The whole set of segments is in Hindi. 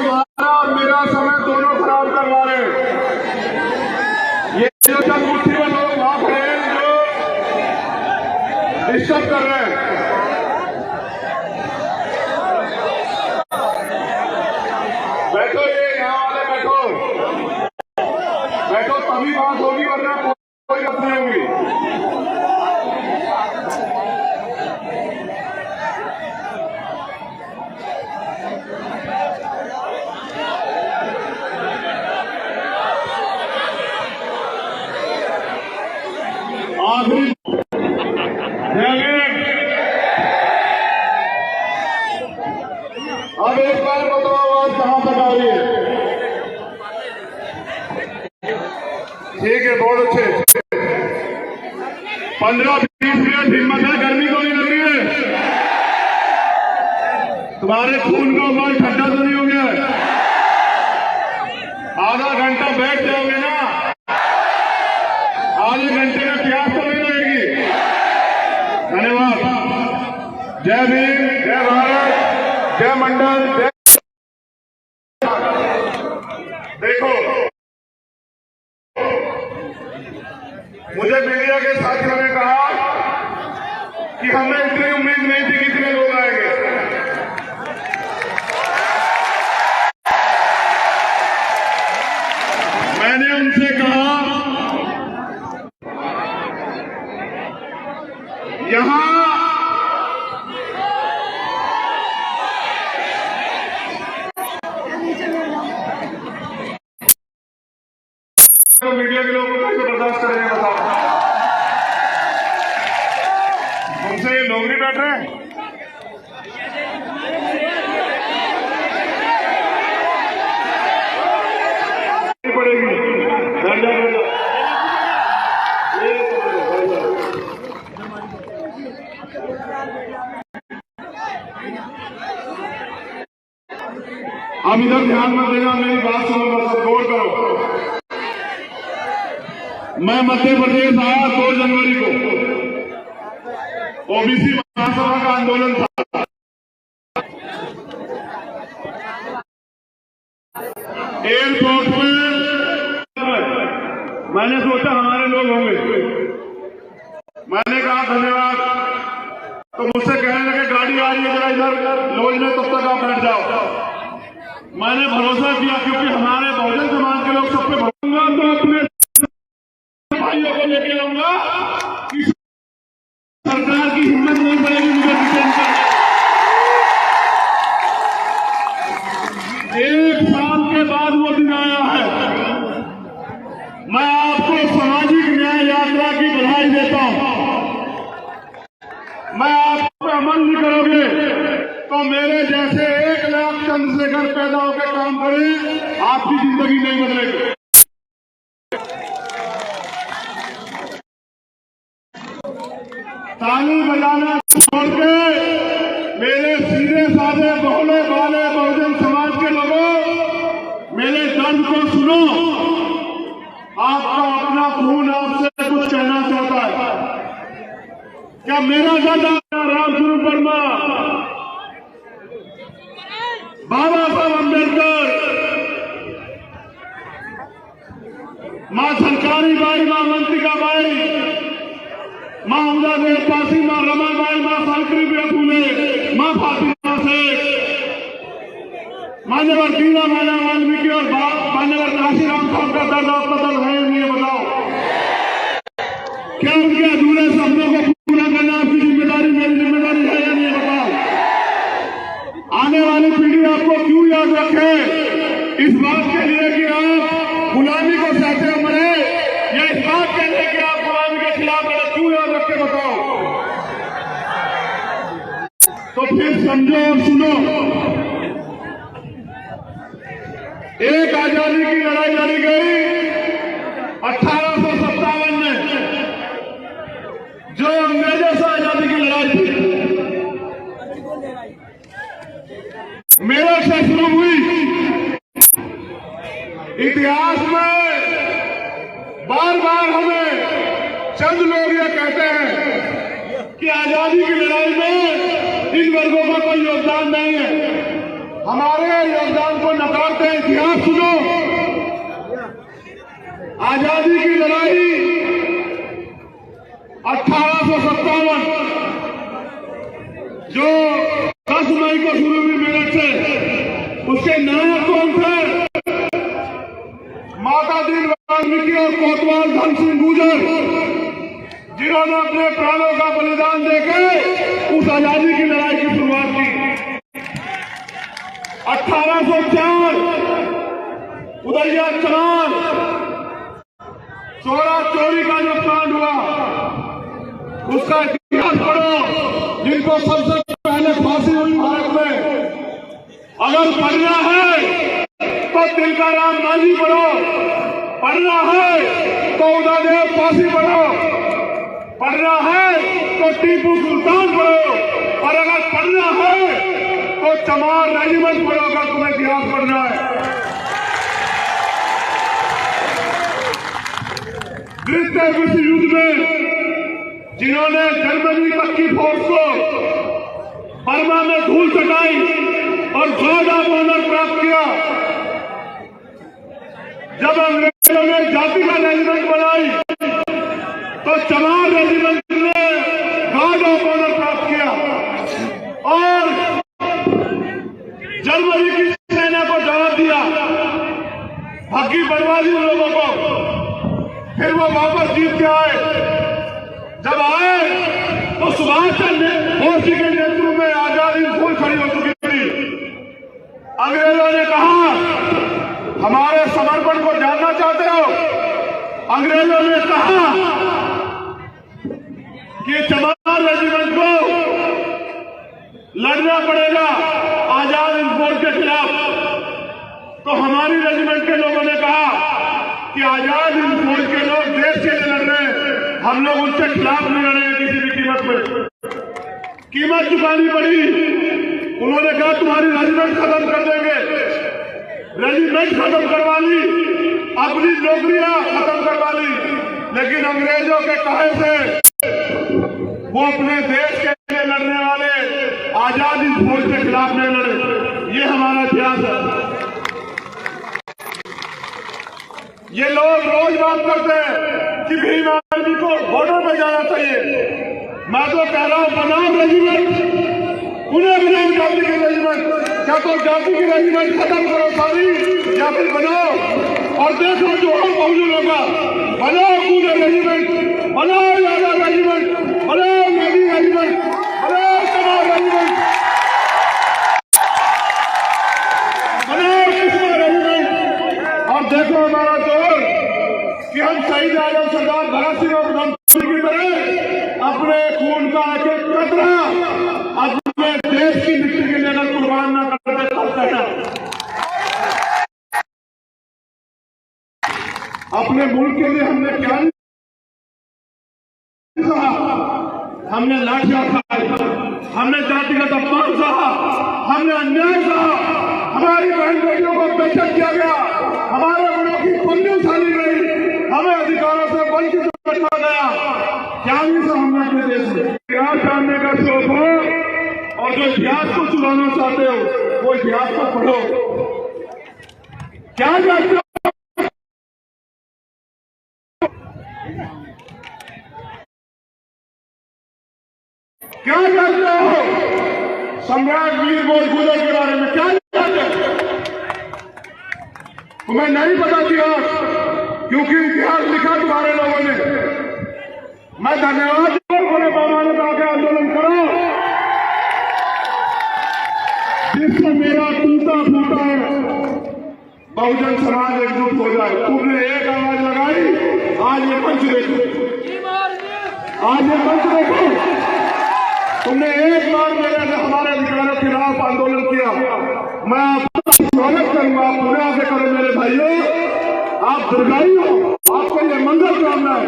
तुम्हारा और मेरा समय दोनों खराब करवा रहे। ये जो चंद मुट्ठी में लोग वहां खड़े हैं जो डिस्टर्ब कर रहे हैं। बैठो, ये यहाँ वाले बैठो, बैठो तभी बात होगी, वरना कोई बात नहीं होगी। आखिरी अब एक बार बताओ आवाज कहां तक आ रही है? ठीक है, बहुत अच्छे। 15-20 मिनट हिम्मत है, गर्मी तो नहीं लग रही है? तुम्हारे खून का उबाल ठंडा तो नहीं हो गया? आधा घंटा बैठ जाओगे ना, आधे घंटे में प्यास तो नहीं लगेगी। धन्यवाद। जय भीम, जय भारत, जय मंडल, जय। देखो, मुझे मीडिया के साथियों ने कहा कि हमें इतनी उम्मीद नहीं थी कि इतने लोग आएंगे। मैंने उनसे कहा यहां तो मीडिया के लोग कैसे बर्दाश्त करेंगे बताओ? उनसे ये लोग नहीं बैठ रहे हैं। पड़ेगी अब इधर ध्यान मत देना, मेरी बात सुनो, बस गौर करो। मैं मध्य प्रदेश आया 2 जनवरी को, ओबीसी महासभा का आंदोलन था। एयरपोर्ट में मैंने सोचा हमारे लोग होंगे, मैंने कहा धन्यवाद, तो मुझसे कहने लगे गाड़ी आ रही है जरा इधर लॉज में, तब तक आप बैठ जाओ। मैंने भरोसा किया क्योंकि हमारे बहुजन समाज के लोग सब पे भरोसा, तो अपने भाइयों को लेके आऊंगा कि सरकार की हिम्मत नहीं पड़ेगी मुझे डिटेन करने। 1 साल के बाद वो दिन आया है। मैं आपको सामाजिक न्याय यात्रा की बधाई देता हूं। मैं आप पे अमल नहीं करोगे तो मेरे जैसे 1 लाख चंद्रशेखर पैदा होकर काम करें, आपकी जिंदगी नहीं बदलेगी। ताली बजाना छोड़ के मेरे सीधे साधे भोले भाले बहुजन समाज के लोगों, मेरे दर्द को सुनो। आपका अपना खून आपसे कुछ कहना चाहता है। क्या मेरा दर्द आपका? रामस्वरूप वर्मा, बाबा साहब अम्बेडकर, मां सरकारी बाई, मां मंत्रिका बाई, मां उमदा देव पासी, मां रमाबाई, मां सावित्रीबाई फुले, मां फातिमा शेख, मान्यवर दीना माना वाल्मीकि और मान्यवर काशीराम साहब का दर्द आपका दर्द है नहीं है? बताओ, क्या उनके अधूरे सपनों को पूरा करना आपकी जिम्मेदारी, मेरी जिम्मेदारी है या नहीं? बताओ। आने वाली पीढ़ी आपको क्यों याद रखे? इस बात के लिए कि आप गुलामी को सहते मरे, या इस बात के लिए कि आप गुलामी के खिलाफ लड़े? क्यों याद रखे बताओ? तो फिर समझो और सुनो। एक आजादी की लड़ाई लड़ी गई 1857 में, जो अंग्रेजों से आजादी की लड़ाई थी, मेरठ से शुरू हुई। इतिहास में बार बार हमें चंद लोग ये कहते हैं कि आजादी की लड़ाई में इन वर्गों का कोई योगदान नहीं है। हमारे योगदान को नकार चाहते हैं इतिहास सुनो। आजादी की लड़ाई 1857 जो 10 मई को शुरू हुई मेरठ से, उसके नायक कौन थे? माता दीन वाल्मीकि और कोतवाल धन सिंह गुर्जर, जिन्होंने अपने प्राणों का बलिदान देकर उस आजादी की लड़ाई की शुरुआत की। 1804 उदयिया चलान, चोरा चोरी का जो कांड हुआ, उसका इतिहास पढ़ो। जिनको सबसे पहले फांसी हुई भारत में, अगर पढ़ना है तो तिलकाराम मांझी पढ़ो, पढ़ना है तो उदयदेव फांसी पढ़ो, पढ़ना है तो टीपू सुल्तान पढ़ो, और अगर पढ़ना है तो चमार रेजिमेंट पढ़ो अगर तुम्हें इतिहास पढ़ना है। द्वितीय विश्व युद्ध में जिन्होंने जर्मनी तक की फोर्स को बर्मा में धूल चटाई और गार्ड ऑफ ऑनर प्राप्त किया, जब अंग्रेजों ने जाति का रेजिमेंट बनाई तो चमार रेजिमेंट ने गार्ड ऑफ ऑनर प्राप्त किया और जर्मनी की सेना को जवाब दिया, भग्गी बनवा दी उन लोगों को। फिर वो वापस जीत के आए। जब आए तो सुभाष चंद्र बोस जी के नेतृत्व में आजादी फूल खड़ी हो चुकी थी। अंग्रेजों ने कहा हमारे समर्पण को जानना चाहते हो? अंग्रेजों ने कहा कि चमार रेजिमेंट को लड़ना पड़ेगा आजाद हिंद फौज के खिलाफ। तो हमारी रेजिमेंट के लोगों ने कहा कि आजाद हिंद फौज के लोग देश के लिए लड़ रहे हैं, हम लोग उनके खिलाफ नहीं लड़ेंगे किसी भी कीमत पे। कीमत चुकानी पड़ी। उन्होंने कहा तुम्हारी रेजिमेंट खत्म कर देंगे। रेजिमेंट खत्म करवा ली, अपनी नौकरियां खत्म करवा ली, लेकिन अंग्रेजों के कहे से वो अपने देश के लिए लड़ने वाले आजाद हिंद फौज के खिलाफ नहीं लड़े। ये हमारा इतिहास है। ये लोग रोज बात करते हैं कि भीम आर्मी को बॉर्डर पे जाना चाहिए। मैं तो कह रहा हूं बनाओ रेजिमेंट, उन्हें बनाओ जाति की रेजिमेंट। क्या तो जाति की रेजिमेंट खत्म करो सारी, या फिर बनाओ और देखो जो और बहुजन होगा। बनाओ पूरे रेजिमेंट, बनाओ यादव रेजिमेंट, बनाओ मोदी रेजिमेंट, बनाओ चमार रेजिमेंट, बनाओ कृष्णा रेजिमेंट। और देखो हमारा जोर कि हम शहीद आजम सरदार भगत सिंह और उधम सिंह की तरह अपने खून का एक एक कतरा अपने देश की मिट्टी के लिए अगर कुर्बान न करते तब कहना। अपने मुल्क के लिए हमने क्या सहा? हमने लाठियां खाई, हमने जातिगत अपमान सहा, हमने अन्याय सहा, हमारी बहन बेटियों को बेइज्जत किया गया, हमारे बड़ों की पन्नी उछाली गई, हमें अधिकारों से वंचित रखा गया। क्या नहीं सब हमने अपने देश में इतिहास जानने का शौक हो और जो इतिहास को चुराना चाहते हो वो इतिहास को पढ़ो। क्या जानते हो? क्या जानते हो सम्राट वीर बोरगुजर के बारे में? क्या जानते हो? तुम्हें नहीं पता इतिहास, क्योंकि इतिहास लिखा तुम्हारे लोगों ने। मैं धन्यवाद बोले बाबा ने कहा कि आंदोलन करो, जिससे मेरा टूटा फूटा बहुजन समाज एकजुट हो जाए। तुमने एक आवाज लगाई, आज ये मंच देखो, आज ये मंच देखो। तुमने एक बार मेरे हमारे अधिकारों के खिलाफ आंदोलन किया। मैं आपका स्वागत करूंगा, आप पूरे आगे करो मेरे भाइयों। आप दीर्घायु हो, आपको ये मंगल कामना है।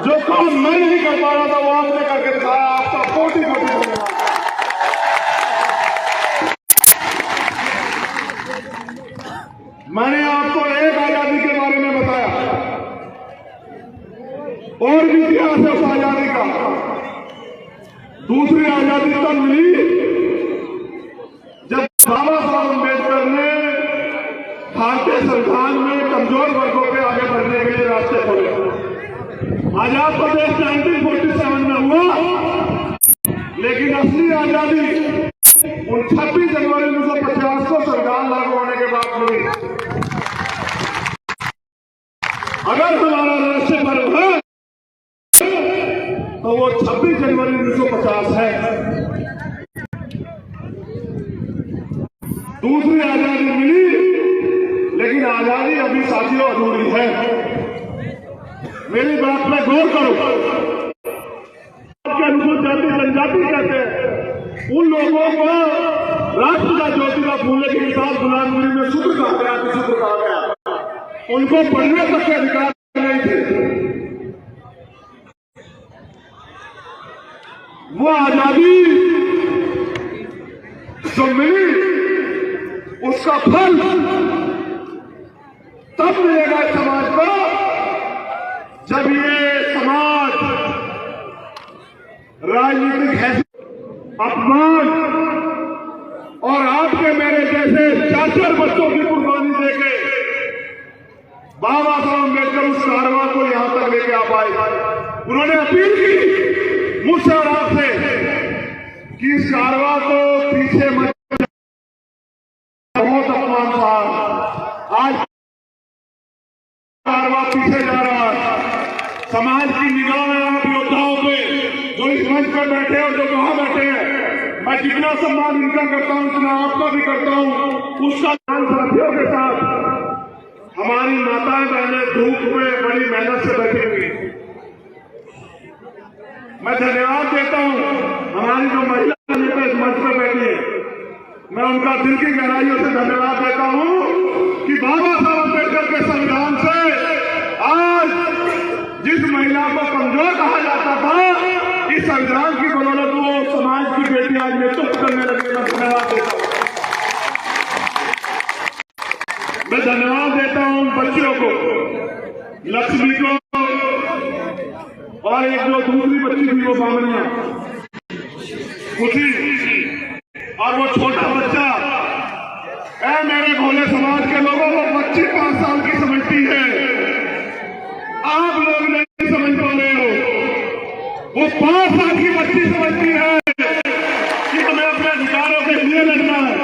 जो काम मैं नहीं कर पा रहा था वो आपने करके दिखाया, आपका कोटि कोटि धन्यवाद। मैंने आपको एक आजादी के बारे में बताया, और भी इतिहास है उस आजादी का। दूसरी आजादी तब मिली जब बाबा साहब अम्बेडकर ने भारतीय संविधान में कमजोर वर्गों के आगे बढ़ने के लिए रास्ते खोले। आजाद प्रदेश 1947 में हुआ, लेकिन असली आजादी उन 26 जनवरी 1950 को संविधान लागू होने के बाद मिली। अगर हमारा राष्ट्रीय पर्व है तो वो 26 जनवरी 1950 है। दूसरी आजादी मिली, लेकिन आजादी अभी साथियों अधूरी है। मेरी बात में गौर करो। अनुसूचित जाति जनजाति कहते हैं उन लोगों को राष्ट्रपिता ज्योतिबा फूले की किताब गुलामगिरी में सूत्र कहा गया, सूत्र कहा गया। उनको पढ़ने तक के अधिकार नहीं थे। वो आजादी जो मिली उसका फल तब मिलेगा समाज को जब ये समाज राजनीतिक हैसियत, अपमान और आपके मेरे जैसे 4 बच्चों की कुर्बानी देके बाबा साहब अम्बेडकर उस कारवां को यहां तक लेके आ पाए। उन्होंने अपील की मुझसे और आपसे कि इस कारवां को पीछे मत, बहुत अपमान था। आज कारवां पीछे जा रहा है। समाज की निगाह में आप योद्धाओं पे जो इस मंच पर बैठे और जो वहां बैठे हैं, मैं जितना सम्मान इनका करता हूं उतना आपका भी करता हूं। उसका साथियों के साथ हमारी माताएं बहनें धूप में बड़ी मेहनत से बैठी हुई, मैं धन्यवाद देता हूं। हमारी जो महिला नेता इस मंच पर बैठी है, मैं उनका दिल की गहराइयों से धन्यवाद देता हूं कि बाबा साहब अम्बेडकर के संविधान से आज जिस महिला को कमजोर कहा जाता था, इस संविधान की बदौलत वो समाज की बेटी आज नेतृत्व करने लगे। मैं धन्यवाद देता हूं। मैं धन्यवाद देता हूं बच्चियों को, लक्ष्मी को, और एक जो दूसरी बच्ची थी वो बामनिया खुशी, और वो छोटा बच्चा। ऐ मेरे भोले समाज के लोगों को बच्ची 5 साल की समझती है, आप लोग नहीं समझ पा रहे हो। वो 5 साल की बच्ची समझती है कि हमें अपने अधिकारों के लिए लड़ना है।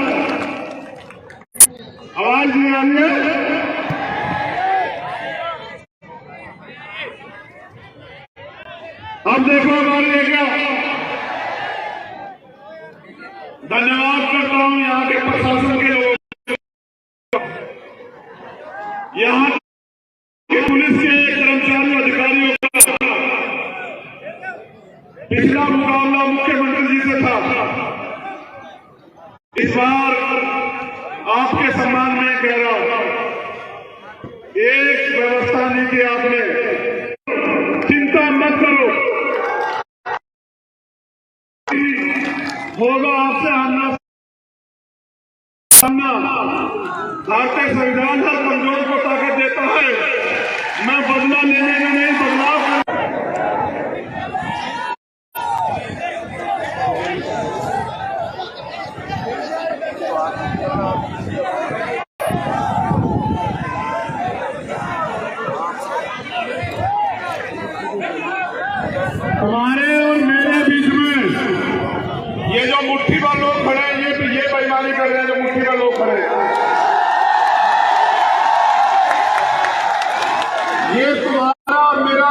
आवाज नहीं आ रही है? अब देखो हमारी क्या। धन्यवाद करता हूं यहाँ के प्रशासन के लोगों, यहाँ के पुलिस के कर्मचारियों अधिकारियों का। पिछला मुकाबला मुख्यमंत्री जी से था, इस बार आपके सम्मान में कह रहा हूं, एक व्यवस्था नहीं की आपने, चिंता मत करो, होगा आपसे आना सामना। भारतीय संविधान हर कमजोर को ताकत देता है। मैं बदला लेने में नहीं, बदलाव हमारे और मेरे बीच में ये जो मुट्ठी भर लोग खड़े हैं, ये बेईमानी कर रहे हैं। जो मुट्ठी भर लोग खड़े हैं, ये तुम्हारा और मेरा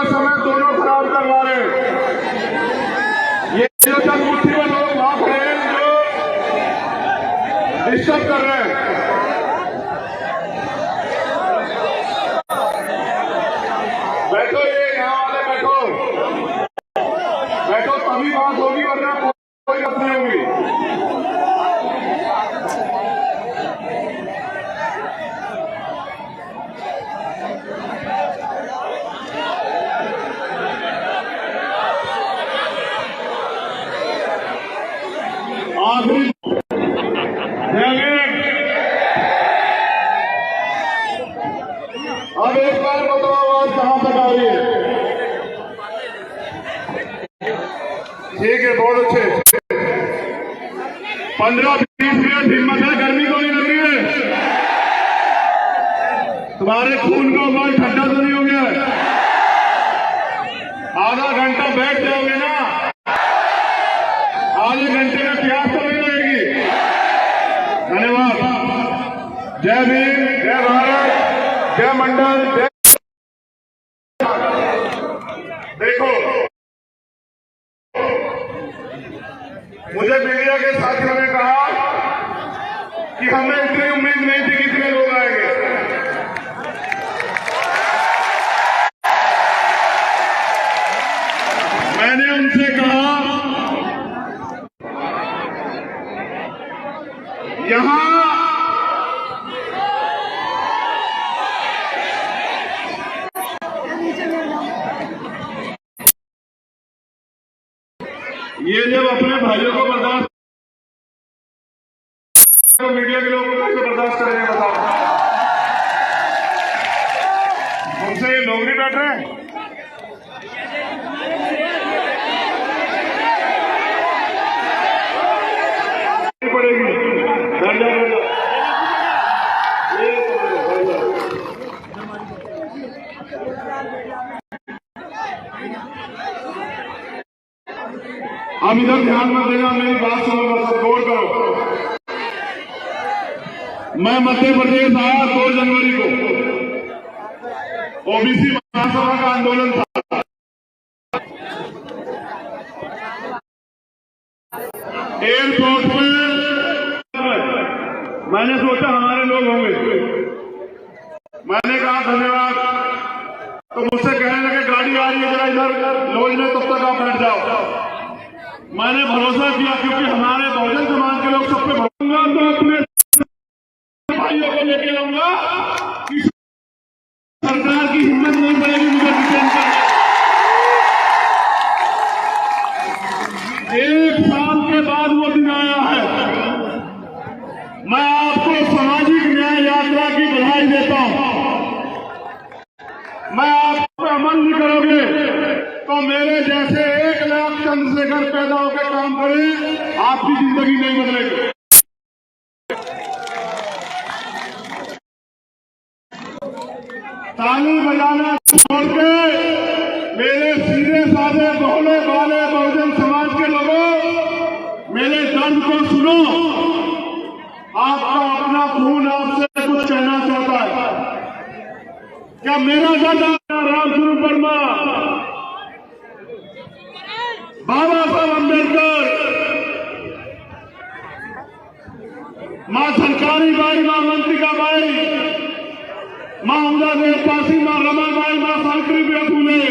तुम्हारे खून का उबाल ठंडा तो नहीं हो गया है? आधा घंटा बैठ जाओगे ना, आधे घंटे में प्यास तो नहीं रहेगी। धन्यवाद। जय भीम, जय भारत, जय मंडल, जय। देखो, मुझे मीडिया के साथियों ने कहा कि हमें इतनी उम्मीद नहीं थी कि इतने लोग आएंगे। मैंने उनसे कहा यहां ये जब अपने भाइयों को बर्दाश्त, तो मीडिया के लोगों को कैसे बर्दाश्त करेंगे बताओ? हमसे ये लोग नहीं बैठ रहे हैं। पड़ेगी, बैठ जाओ, बैठ जाओ। अब इधर ध्यान मत देना, मेरी बात सुनो, बस गौर करो। मैं मध्य प्रदेश आया 2 जनवरी को, ओबीसी महासभा का आंदोलन था। एयरपोर्ट पे मैंने सोचा हमारे लोग होंगे, मैंने कहा धन्यवाद, तो मुझसे कहने लगे गाड़ी आ रही है, जरा इधर लॉज में, तब तक आप बैठ जाओ। मैंने भरोसा किया क्योंकि हमारे बहुजन समाज के लोग सब पे भरोसा, तो अपने भाइयों को लेके आऊंगा कि सरकार की हिम्मत नहीं पड़ेगी मुझे डिटेन करने। 1 साल के बाद वो दिन आया है। मैं आपको सामाजिक न्याय यात्रा की बधाई देता हूं। मैं आप पे अमल नहीं करोगे तो मेरे जैसे 1 लाख चंद्रशेखर पैदा होकर काम करें, आपकी जिंदगी नहीं बदलेगी। ताली बजाना छोड़ के मेरे सीधे साधे भोले भाले बहुजन समाज के लोगों, मेरे दर्द को सुनो। आपका अपना खून आपसे कुछ कहना चाहता है। क्या मेरा दादा रामस्वरूप वर्मा, बाबा साहब अम्बेडकर, मां सरकारी बाई, मां मंत्रिका बाई, मां उमदा देव पासी, मां रमाबाई, मां सावित्रीबाई फुले,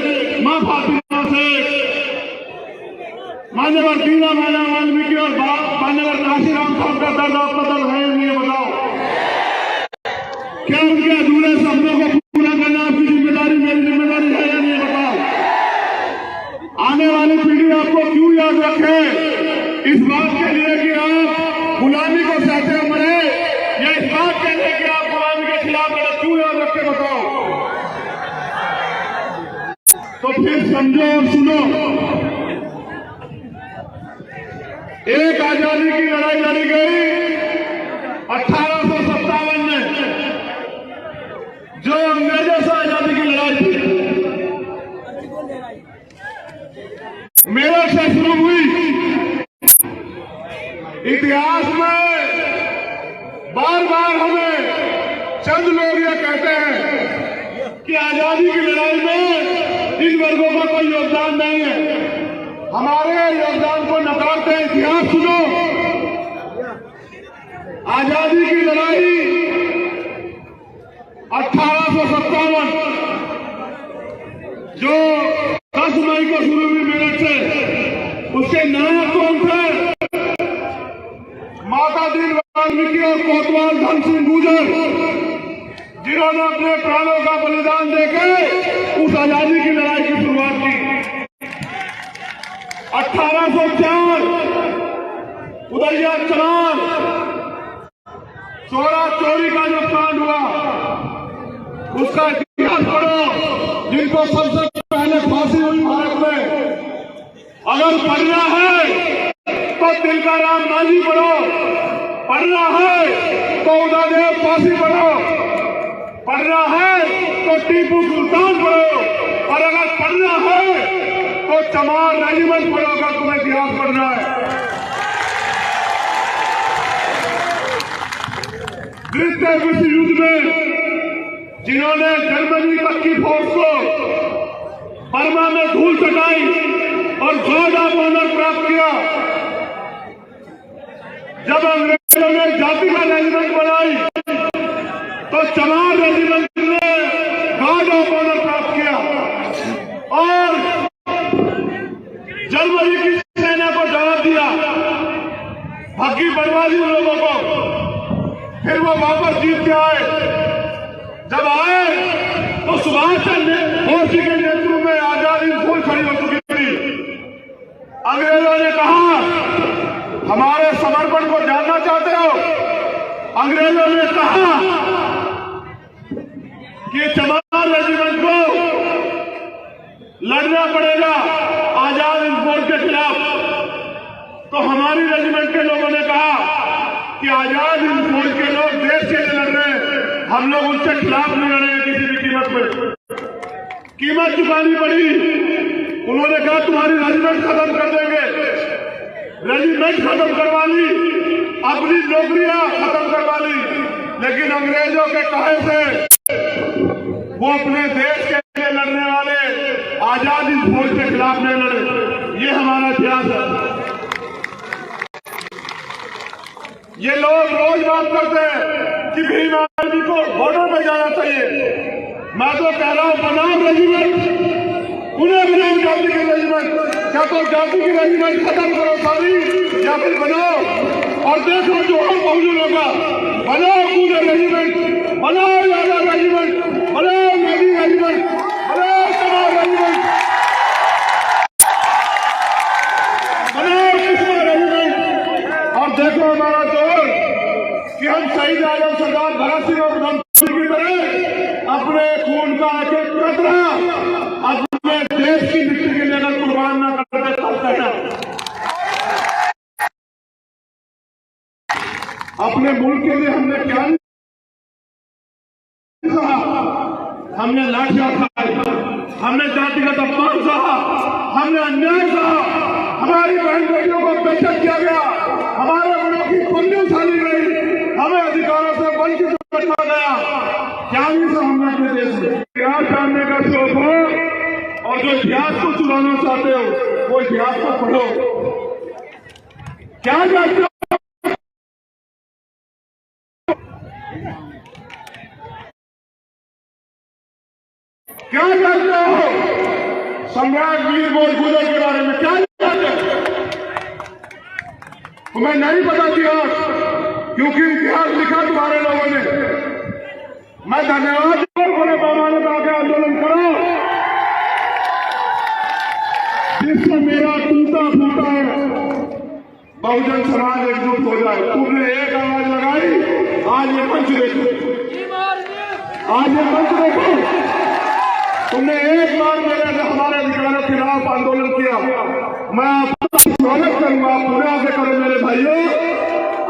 मां फातिमा शेख, मान्यवर दीनदयाल वाल्मीकि और मान्यवर काशीराम साहब का दर्द आपका दर्द है नहीं है? बताओ, क्या उनके अधूरे सपनों को पूरा करना आपकी जिम्मेदारी, मेरी जिम्मेदारी है या नहीं? बताओ। आने वाली पीढ़ी आपको क्यों याद रखे? इस बात के लिए कि आप गुलामी को सहते मरे, या इस बात के लिए कि आप गुलामी के खिलाफ लड़े? क्यों याद रखे बताओ? तो फिर समझो और सुनो। एक आजादी की लड़ाई लड़ी गई 1857 में, जो अंग्रेजों से आजादी की लड़ाई थी, मेरठ से शुरू हुई। इतिहास में बार बार हमें चंद लोग ये कहते हैं कि आजादी की लड़ाई में इन वर्गों का कोई योगदान नहीं है, हमारे योगदान को नकारते हैं। इतिहास सुनो। आजादी की लड़ाई 1857 जो 10 मई को शुरू हुई मेरठ से, उसके नायक कौन थे? माता दीन वाल्मीकि और कोतवाल धन सिंह गुर्जर, जिन्होंने अपने प्राणों का बलिदान देकर उस आजादी की लड़ाई की शुरुआत की। 1804 उदयिया चलान, चोरा चोरी का जो कांड हुआ, उसका इतिहास पढ़ो। जिनको सबसे पहले फांसी हुई भारत में, अगर पढ़ना है तो तिलकाराम मांझी पढ़ो, पढ़ना है तो उदयदेव पासी पढ़ो, पढ़ना है तो चमार रेजिमेंट पढ़ो अगर तुम्हें इतिहास पढ़ना है। द्वितीय विश्व युद्ध में जिन्होंने जर्मनी तक की फोर्स को बर्मा में धूल चटाई और गॉर्ड ऑफ ऑनर प्राप्त किया, जब अंग्रेजों ने जाति का रेजिमेंट बनाई तो चमार रेजिमेंट ने गॉर्ड ऑफ ऑनर प्राप्त किया और जर्मनी की सेना को जवाब दिया, भग्गी बनवा दी उन लोगों को। फिर वो वापस जीत के आए। जब आए तो सुभाष चंद्र बोस जी के नेतृत्व में आजाद हिंद फौज खड़ी हो चुकी थी। अंग्रेजों ने कहा हमारे समर्पण को जानना चाहते हो? अंग्रेजों ने कहा कि चमार रेजिमेंट को लड़ना पड़ेगा आजाद हिंद फौज के खिलाफ। तो हमारी रेजिमेंट के लोगों ने कहा कि आजाद हिंद फौज के लोग देश के लिए लड़ रहे हैं, हम लोग उनके खिलाफ नहीं लड़ेंगे किसी भी कीमत पे। कीमत चुकानी पड़ी। उन्होंने कहा तुम्हारी रेजिमेंट खत्म कर देंगे। रेजिमेंट खत्म करवा ली, अपनी नौकरियां खत्म करवा ली, लेकिन अंग्रेजों के कहे से वो अपने देश के लिए लड़ने वाले आजाद हिंद फौज के खिलाफ नहीं लड़े। ये हमारा इतिहास है। ये लोग रोज बात करते हैं कि भीम आर्मी को बॉर्डर पे जाना चाहिए। मैं तो कह रहा हूं बनाओ रेजिमेंट, उन्हें बनाओ जाति के रेजिमेंट। क्या तो जाति की रेजिमेंट खत्म करो सारी, या फिर बनाओ और देखो जो हम बहुजन होगा। बनाओ पूरे रेजिमेंट, बनाओ यादव रेजिमेंट, बनाओ नेवी रेजिमेंट, बनाओ चमार रेजिमेंट, बनाओ कृष्णा रेजिमेंट। और देखो हमारा जोर कि हम शहीद आजम सरदार भगत सिंह और उधम सिंह की तरह अपने खून का एक एक कतरा अपने देश की मिट्टी के लिए अगर कुर्बान न करते चलते हैं। अपने मुल्क के लिए हमने क्या सहा? हमने लाठियां खाई, हमने जातिगत अपमान सहा, हमने अन्याय सहा, हमारी बहन बेटियों को बेइज्जत किया गया, हमारे बड़ों की कुंडी उछाली गई, हमें अधिकारों से वंचित रखा गया। क्या ये सब हमने अपने देश में इतिहास जानने का शौक हो और जो इतिहास को चुराना चाहते हो वो इतिहास को पढ़ो। क्या जानते हो? क्या जानते हो सम्राट वीर बोरफुकन के बारे में? क्या जानते हो? तुम्हें नहीं पता इतिहास, क्योंकि इतिहास लिखा तुम्हारे लोगों ने। मैं धन्यवाद बड़े पैमाने पर आके आंदोलन करो, जिससे मेरा टूटा फूटा बहुजन समाज एकजुट हो जाए। तुमने एक आवाज लगाई, आज ये मंच देखो, आज ये मंच देखो। तुमने एक बार मेरे हमारे अधिकारों के खिलाफ आंदोलन किया, मैं आपका स्वागत करूंगा। आप पूरा से करो मेरे भाइयों,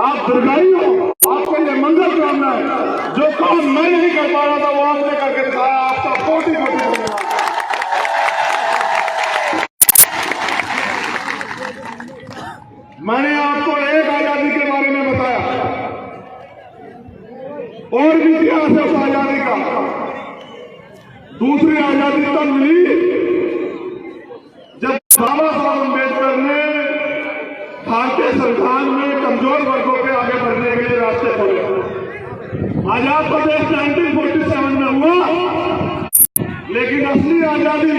आप दीर्घायु हो, आपको ये मंगल कामना है। जो काम मैं नहीं कर पा रहा था वो आपने करके दिखाया, आपका कोटि कोटि धन्यवाद। मैंने आपको एक आजादी के बारे में बताया, और भी इतिहास है उस आजादी का। दूसरी आजादी तब मिली जब बाबा साहब अम्बेडकर ने भारतीय संविधान में कमजोर वर्गों के आगे बढ़ने के लिए रास्ते खोले। आजाद प्रदेश 1947 में हुआ, लेकिन असली आजादी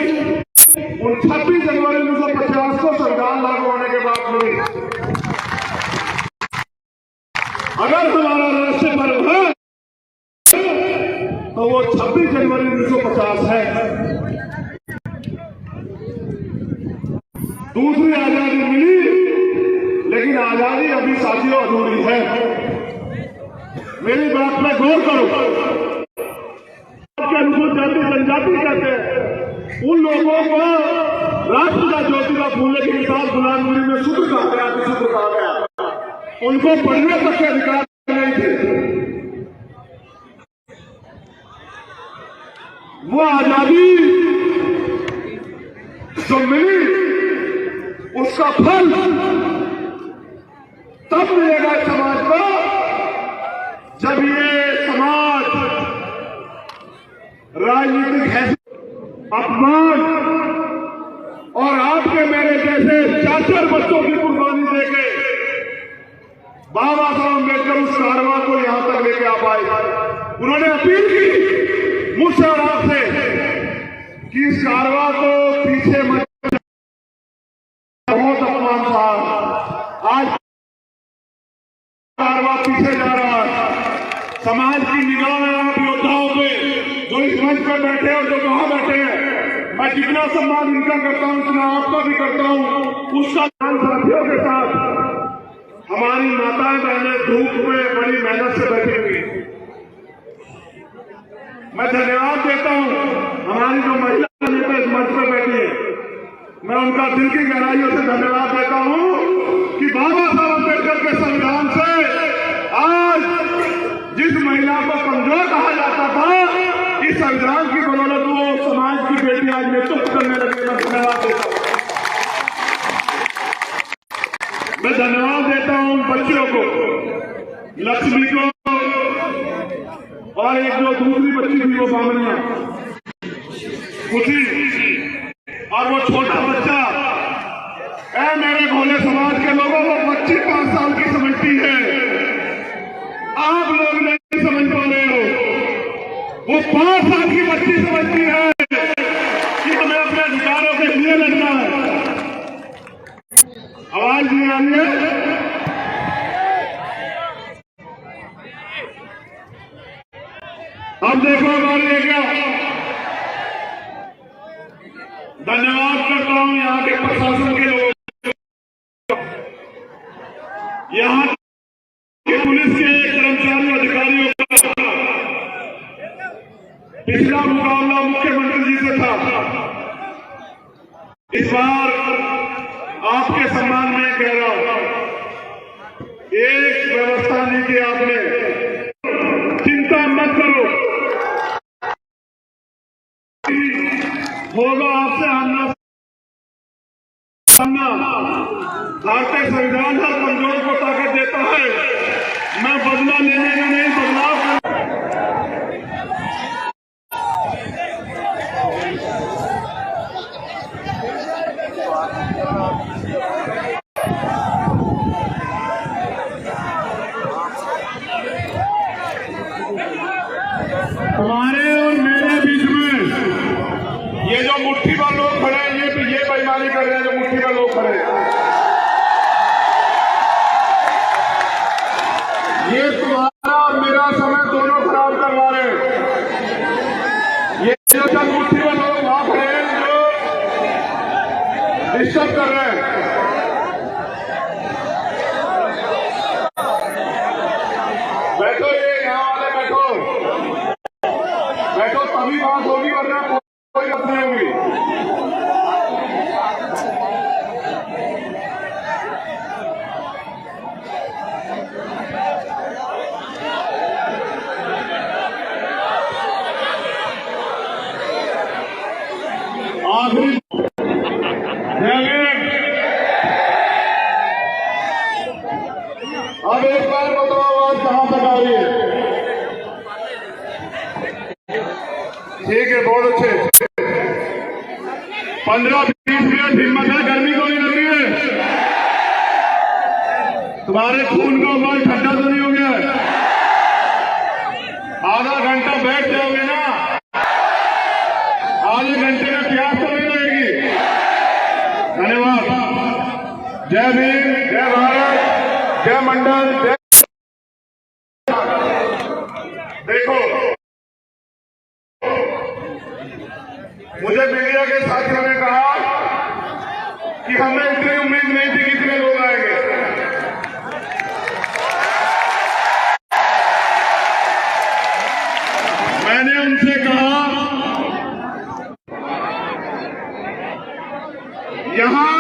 उन 26 जनवरी 1950 को संविधान लागू होने के बाद मिली। अगर हमारा राष्ट्रीय पर्व है तो वो 26 जनवरी 1950 है। दूसरी आजादी मिली, लेकिन आजादी अभी साथियों अधूरी है। मेरी बात में गौर करो। अनुसूचित जाति जनजाति कहते हैं उन लोगों को राष्ट्र का ज्योतिबा फूले के साथ गुलामगिरी में शूद्र कहा गया, शूद्र कहा गया। उनको पढ़ने तक के अधिकार नहीं थे। वो आजादी जो मिली उसका फल तब मिलेगा समाज को जब ये समाज राजनीतिक हैसियत, अपमान और आपके मेरे जैसे 4 बच्चों की कुर्बानी देके बाबा साहब अम्बेडकर उस कारवां को यहां तक लेके आ पाए। उन्होंने अपील की मुझसे और आपसे कि इस कारवां को पीछे मत, बहुत अपमान था। आज कारवां पीछे जा रहा है। समाज की निगाह है आप योद्धाओं पे जो इस मंच पर बैठे और जो वहां बैठे हैं। मैं जितना सम्मान इनका करता हूं उतना आपका भी करता हूं। उसका साथियों के साथ हमारी माताएं बहनें धूप में बड़ी मेहनत से बैठी हुई, मैं धन्यवाद देता हूं। हमारी जो महिला नेता इस मंच पर बैठी है, मैं उनका दिल की गहराइयों से धन्यवाद देता हूं कि बाबा साहब अम्बेडकर के संविधान से आज जिस महिला को कमजोर कहा जाता था, इस संविधान की बदौलत वो समाज की बेटी आज नेतृत्व करने लगे। मैं धन्यवाद देता हूं। मैं धन्यवाद देता हूं बच्चियों को, लक्ष्मी को, और एक जो दूसरी बच्ची थी वो बामनिया खुशी, और वो छोटा बच्चा। ऐ मेरे भोले समाज के लोगों, वो बच्ची 5 साल की समझती है, आप लोग नहीं समझ पा रहे हो। वो 5 साल की बच्ची समझती है कि हमें अपने अधिकारों के लिए लड़ना है। आवाज नहीं आ रही है? अब देखो हमारे क्या। धन्यवाद करता हूं यहाँ के प्रशासन के लोगों, यहाँ के पुलिस के कर्मचारियों अधिकारियों का। पिछला मुकाबला मुख्यमंत्री जी से था, इस बार आपके सम्मान में कह रहा हूं, एक व्यवस्था नहीं की आपने, चिंता मत करो, होगा आपसे आमना सामना। भारतीय संविधान हर कमजोर को ताकत देता है। मैं बदला लेने में नहीं, बदलाव हमारे और मेरे बीच में ये जो मुट्ठी भर लोग खड़े हैं, ये बेईमानी कर रहे हैं। जो मुट्ठी भर लोग खड़े हैं, ये तुम्हारा और मेरा समय दोनों खराब करवा रहे हैं। ये जो सब मुट्ठी भर लोग वहां खड़े हैं जो डिस्टर्ब कर रहे हैं, बैठो, ये यहाँ वाले बैठो, बैठो, तभी बात होगी, वरना कोई बात नहीं होगी। आखिरी अब एक बार बताओ आवाज कहां तक आ रही है? ठीक है, बहुत अच्छे। 15-20 मिनट हिम्मत है, गर्मी को नहीं लग रही है? तुम्हारे खून का उबाल ठंडा तो नहीं हो गया है? आधा घंटा बैठ जाओगे ना, आधे घंटे में प्यास तो नहीं लगेगी। धन्यवाद। जय भीम, जय भारत, जय मंडल, जय। देखो, मुझे मीडिया के साथियों ने कहा कि हमें इतनी उम्मीद नहीं थी कि इतने लोग आएंगे। मैंने उनसे कहा यहां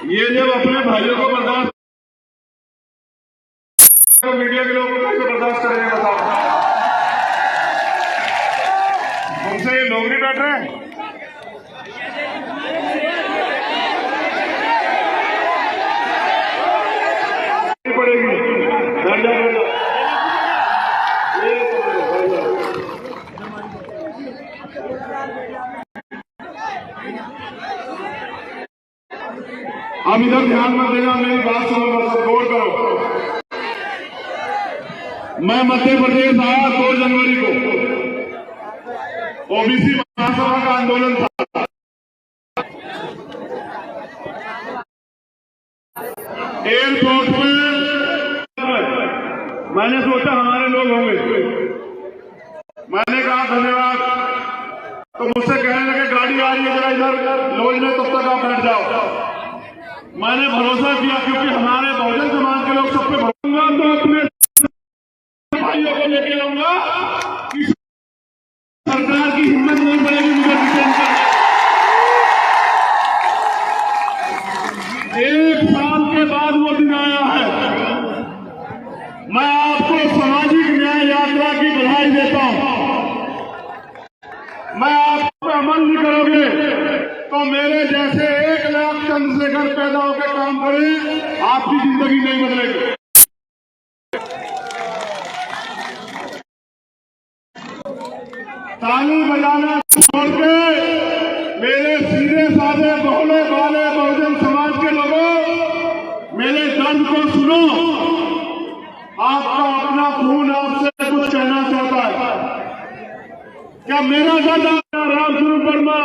ये जब अपने भाइयों को बर्दाश्त तो मीडिया के लोग कैसे बर्दाश्त करेंगे बताओ? तुमसे ये लोग नहीं बैठ रहे हैं? पड़ेगी बैठ जाओ। अब इधर ध्यान मत देना, मेरी बात सुनो, बस गौर करो। मैं मध्य प्रदेश आया 2 जनवरी को, ओबीसी महासभा का आंदोलन था। एयरपोर्ट पे मैंने सोचा हमारे लोग होंगे, मैंने कहा धन्यवाद, तो मुझसे कहने लगे गाड़ी आ रही है जरा इधर लॉज में, तब तक आप बैठ जाओ। मैंने भरोसा किया क्योंकि हमारे बहुजन समाज के लोग सब पे भरोसा, तो अपने भाइयों को लेके आऊंगा कि सरकार की हिम्मत नहीं पड़ेगी मुझे डिटेन करने। 1 साल के बाद वो दिन आया है। मैं आपको सामाजिक न्याय यात्रा की बधाई देता हूं। मैं आप पे अमल नहीं करोगे तो मेरे जैसे 1 लाख चंद्रशेखर पैदा होकर काम करें, आपकी जिंदगी नहीं बदलेगी। ताली बजाना छोड़ के मेरे सीधे साधे भोले वाले बहुजन समाज के लोगों, मेरे दर्द को सुनो। आपका अपना खून आपसे कुछ कहना चाहता है। क्या मेरा दादा रामस्वरूप वर्मा,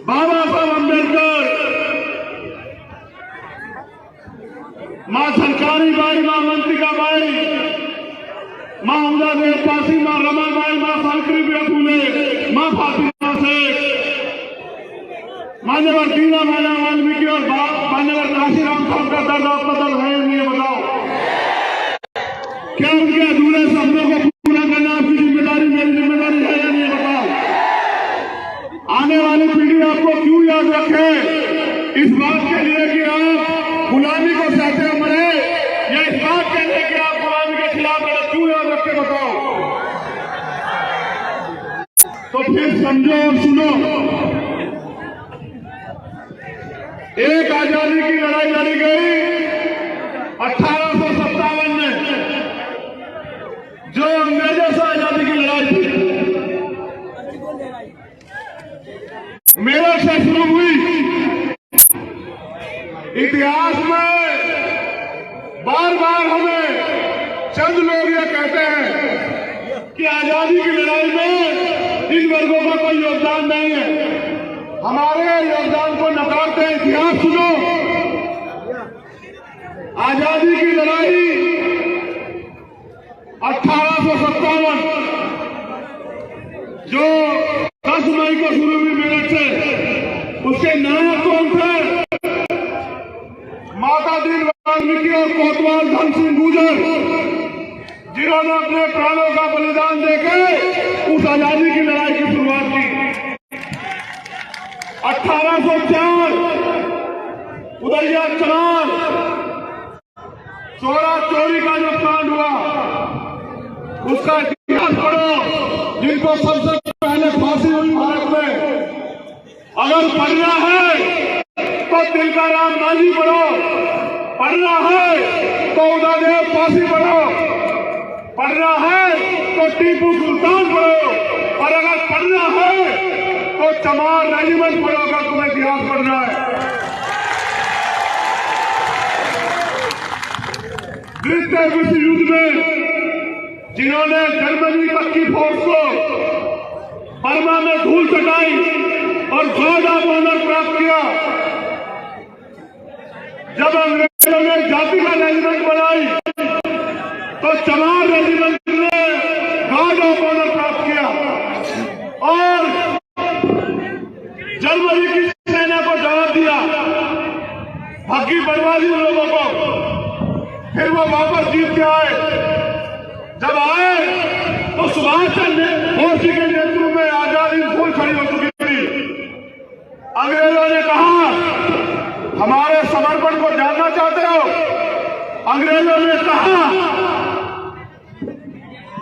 बाबा साहब अम्बेडकर, मां सरकारी बाई, मां मंत्रिका बाई, मां उदा देव पासी, मां रमाबाई, मां सावित्रीबाई फुले, मां फातिमा शेख, मान्यवर दीनदयाल वाल्मीकि और मान्यवर काशीराम साहब का दर्द आपका दर्द है नहीं, बताओ? क्या उनके अधूरे सपनों को पूरा करना आपकी जिम्मेदारी, मेरी जिम्मेदारी है या नहीं, बताओ? आने वाली पीढ़ी आपको क्यों याद रखे? इस बात के लिए कि आप गुलामी को सहते मरे, या इस बात के लिए कि आप गुलामी के खिलाफ लड़े, क्यों याद रखे, बताओ? तो फिर समझो और सुनो। एक आजादी की लड़ाई लड़ी गई 1857 में, जो अंग्रेजों से आजादी की लड़ाई थी, मेरठ से शुरू हुई। इतिहास में बार बार हमें चंद लोग यह कहते हैं कि आजादी की लड़ाई में इन वर्गों का कोई योगदान नहीं है, हमारे योगदान को नकारते हैं। इतिहास सुनो। आजादी की लड़ाई 1857 जो 10 मई को शुरू हुई मेरठ से, उसके नायक कौन थे? माता दीन वाल्मीकि और कोतवाल धन सिंह गुर्जर, जिन्होंने अपने प्राणों का बलिदान देकर उस आजादी की लड़ाई की शुरुआत की। 1804 उदयिया चलान, चोरा चोरी का जो कांड हुआ, उसका इतिहास पढ़ो। जिनको सबसे पहले फांसी हुई भारत में, अगर पढ़ना है तो तिलकाराम मांझी पढ़ो, पढ़ना है तो उदयदेव फांसी पढ़ो, पढ़ना है तो टीपू सुल्तान पढ़ो, और अगर पढ़ना है तो चमार रेजिमेंट पढ़ो, अगर तुम्हें इतिहास पढ़ना है। द्वितीय विश्व युद्ध में जिन्होंने जर्मनी तक की फोर्स को बर्मा में धूल चटाई और गार्ड ऑफ ऑनर प्राप्त किया, जब अंग्रेजों ने जाति का रेजिमेंट बनाई तो चमार रेजिमेंट ने गार्ड ऑफ ऑनर प्राप्त किया, और जर्मनी की सेना को जवाब दिया, भग्गी बर्बादी लोगों को। फिर वो वापस जीत के आए। जब आए तो सुभाष चंद्र बोस के नेतृत्व में आजादी फूल खड़ी हो चुकी थी। अंग्रेजों ने कहा, हमारे समर्पण को जानना चाहते हो अंग्रेजों ने कहा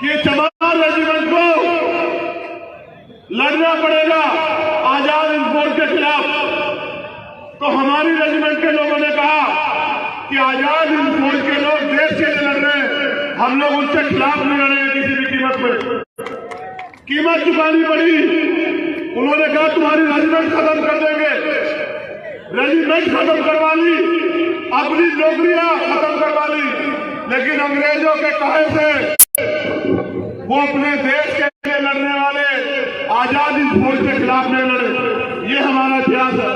कि चमार रेजिमेंट को लड़ना पड़ेगा आजाद हिंद फौज के खिलाफ, तो हमारी रेजिमेंट के लोगों ने कहा कि आजाद हिंद फौज के लोग देश के लिए लड़ रहे हैं, हम लोग उनके खिलाफ नहीं लड़ेंगे किसी भी कीमत पे। कीमत चुकानी पड़ी। उन्होंने कहा तुम्हारी रेजिमेंट खत्म कर देंगे, रेजिमेंट खत्म करवा ली, अपनी नौकरियां खत्म करवा ली, लेकिन अंग्रेजों के कहे से वो अपने देश के लिए लड़ने वाले आजाद हिंद फौज के खिलाफ नहीं लड़े। ये हमारा इतिहास है।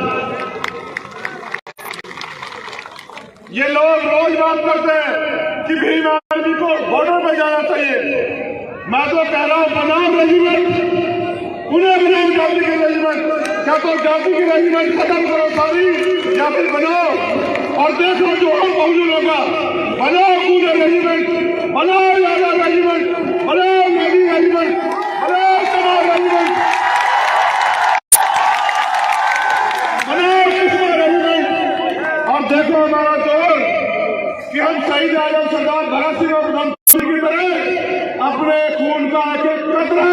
ये लोग रोज बात करते हैं कि भीम आर्मी को बॉर्डर पे जाना चाहिए। मैं तो कह रहा हूं बनाओ रेजिमेंट, उन्हें बनाओ जाति की रेजिमेंट, क्या तो जाति की रेजिमेंट खत्म करो सारी, या फिर बनाओ और देखो जो हम बहुजन होगा, बनाओ पूरे रेजिमेंट, बनाओ यादव रेजिमेंट, बनाओ नेवी रेजिमेंट, बनाओ चमार रेजिमेंट, बनाओ कृष्णा रेजिमेंट, और देखो हमारा जोर कि हम शहीद आजम सरदार भगत सिंह और की तरह अपने खून का एक एक कतरा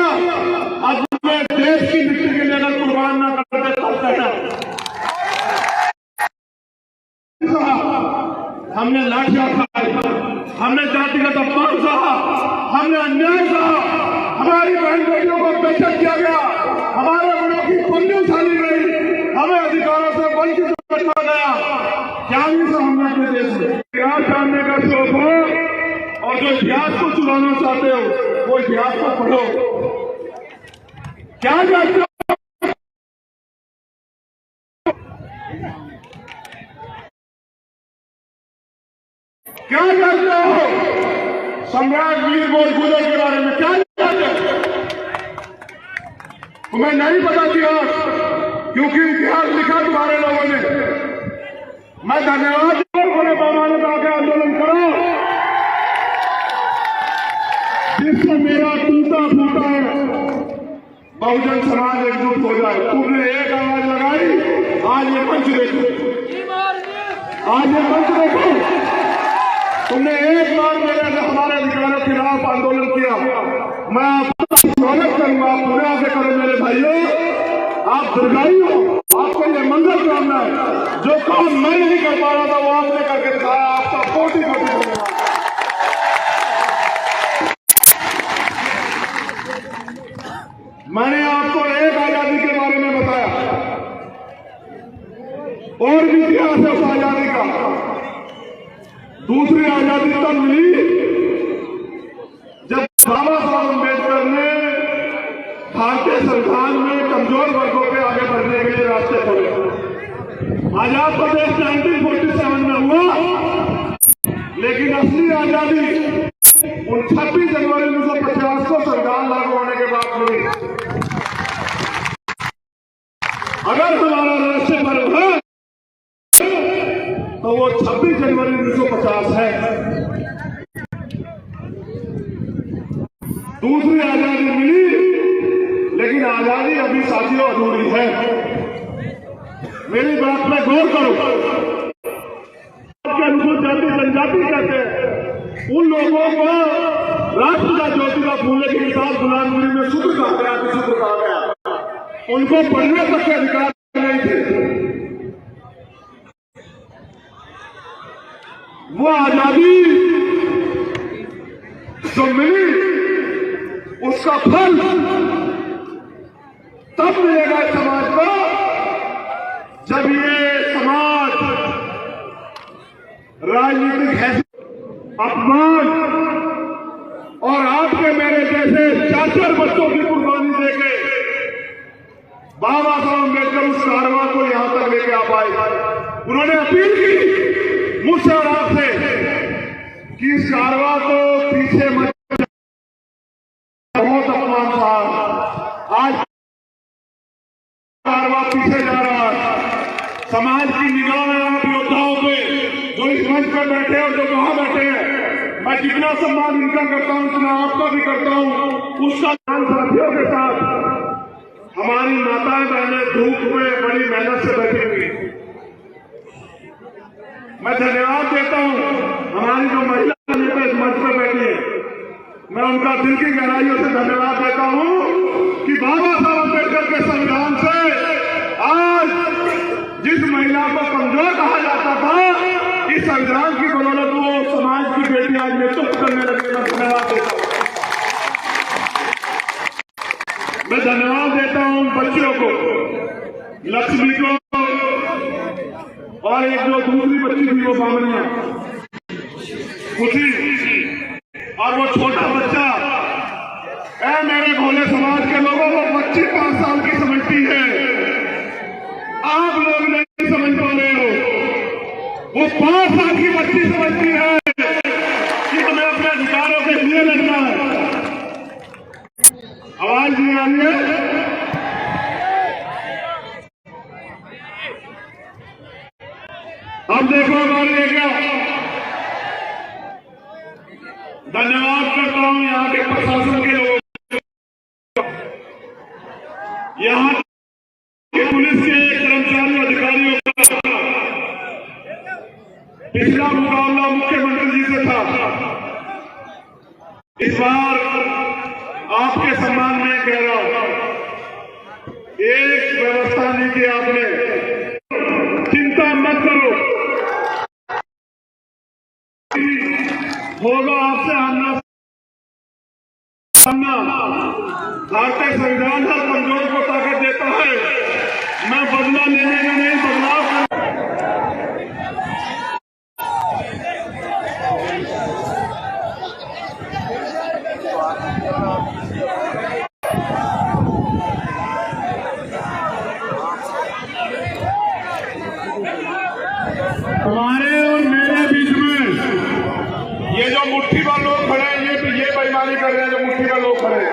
अपने देश की मिट्टी के लिए अगर कुर्बान न करते करते हैं। हमने लाठियां खाई, हमने जातिगत अपमान सहा, हमने अन्याय सहा, हमारी बहन बेटियों को बेइज्जत किया गया, हमारे बड़ों की पल्ली उछाली गई, हमें अधिकारों से वंचित रखा गया। क्या नहीं सब हमने अपने देश में इतिहास जानने का शौक हो और जो इतिहास को चुराना चाहते हो वो इतिहास को पढ़ो। क्या जानते हो? क्या जानते हो सम्राट वीर बोरगुजर के बारे में? क्या जानते हो? तुम्हें नहीं पता इतिहास, क्योंकि इतिहास लिखा तुम्हारे लोगों ने। मैं धन्यवाद बड़े पैमाने पर आगे आंदोलन करो, जिससे मेरा टूटा फूटा है बहुजन समाज एकजुट हो जाए। तुमने एक आवाज लगाई, आज ये मंच देखो, आज ये मंच देखो, तुमने एक बार मेरे हमारे अधिकारों के खिलाफ आंदोलन किया। मैं आपका स्वागत करूंगा, आप पूरे आगे करो मेरे भाइयों, आप दीर्घायु हो, आपको ये मंगल कामना है। जो काम मैं नहीं कर पा रहा था वो आपने करके दिखाया, आपका कोटि कोटि धन्यवाद। मैंने आपको एक आजादी के बारे में बताया, और भी इतिहास है उस आजादी का। दूसरी आजादी तब मिली जब बाबा साहब अम्बेडकर ने भारतीय संविधान में कमजोर वर्गों के आगे बढ़ने के लिए रास्ते खोले। आजाद प्रदेश 1947 में हुआ, लेकिन असली आजादी उन 26 जनवरी 1950 को संविधान लागू होने के बाद मिली। अगर हमारा राष्ट्रीय पर्व है तो वो 26 जनवरी 1950 है। दूसरी आजादी मिली, लेकिन आजादी अभी साथियों अधूरी है। मेरी बात में गौर करो। अनुसूचित जाति जनजाति कहते हैं उन लोगों को राष्ट्रपिता ज्योतिबा फूले की मिसाल गुलामगिरी में शूद्र कहा गया, शूद्र कहा गया। उनको पढ़ने तक के अधिकार नहीं थे। वो आजादी जो मिली उसका फल तब मिलेगा समाज को जब ये समाज राजनीतिक हैसियत, अपमान और आपके मेरे जैसे 4-4 बच्चों की कुर्बानी देके बाबा साहब अम्बेडकर उस कारवां को यहां तक लेके आ पाए। उन्होंने अपील की मुझसे और आपसे कि इस कारवां को पीछे मत, बहुत अपमान था। आज कारवां पीछे जा रहा है। समाज की निगाह में आप योद्धाओं पे जो इस मंच पर बैठे और जो वहां बैठे हैं, मैं जितना सम्मान इनका करता हूं उतना आपका भी करता हूं। उसका साथियों के साथ हमारी माताएं बहनें धूप में बड़ी मेहनत से बैठी हुई, मैं धन्यवाद देता हूं। हमारी जो महिला नेता इस मंच पर बैठी है, मैं उनका दिल की गहराइयों से धन्यवाद देता हूं कि बाबा साहब अम्बेडकर के संविधान से आज जिस महिला को कमजोर कहा जाता था, इस संविधान की बदौलत वो समाज की बेटी आज नेतृत्व करने लगे। मैं धन्यवाद देता हूं। मैं धन्यवाद देता हूं उन बच्चियों को, लक्ष्मी को, और एक जो दूसरी बच्ची थी वो बामनिया, खुशी, और वो छोटा बच्चा। ऐ मेरे भोले समाज के लोगों, वो बच्ची 5 साल की समझती है, आप लोग नहीं समझ पा रहे हो। वो 5 साल की बच्ची समझती है कि हमें अपने अधिकारों के लिए लड़ना है। आवाज नहीं आ रही है? अब देखो हमारे क्या। धन्यवाद करता हूं यहाँ के प्रशासन के लोगों, यहाँ के पुलिस के कर्मचारियों, अधिकारियों का। पिछला मुकाबला मुख्यमंत्री जी से था, इस बार आपके सम्मान में कह रहा हूं, एक व्यवस्था नहीं की आपने, चिंता मत करो, होगा आपसे आमना सामना। भारतीय संविधान हर कमजोर को ताकत देता है। मैं बदला लेने का नहीं, बदलाव तुम्हारे और मेरे बीच में ये जो मुट्ठी भर लोग खड़े हैं, ये बेईमानी कर रहे हैं। जो मुट्ठी भर लोग खड़े हैं,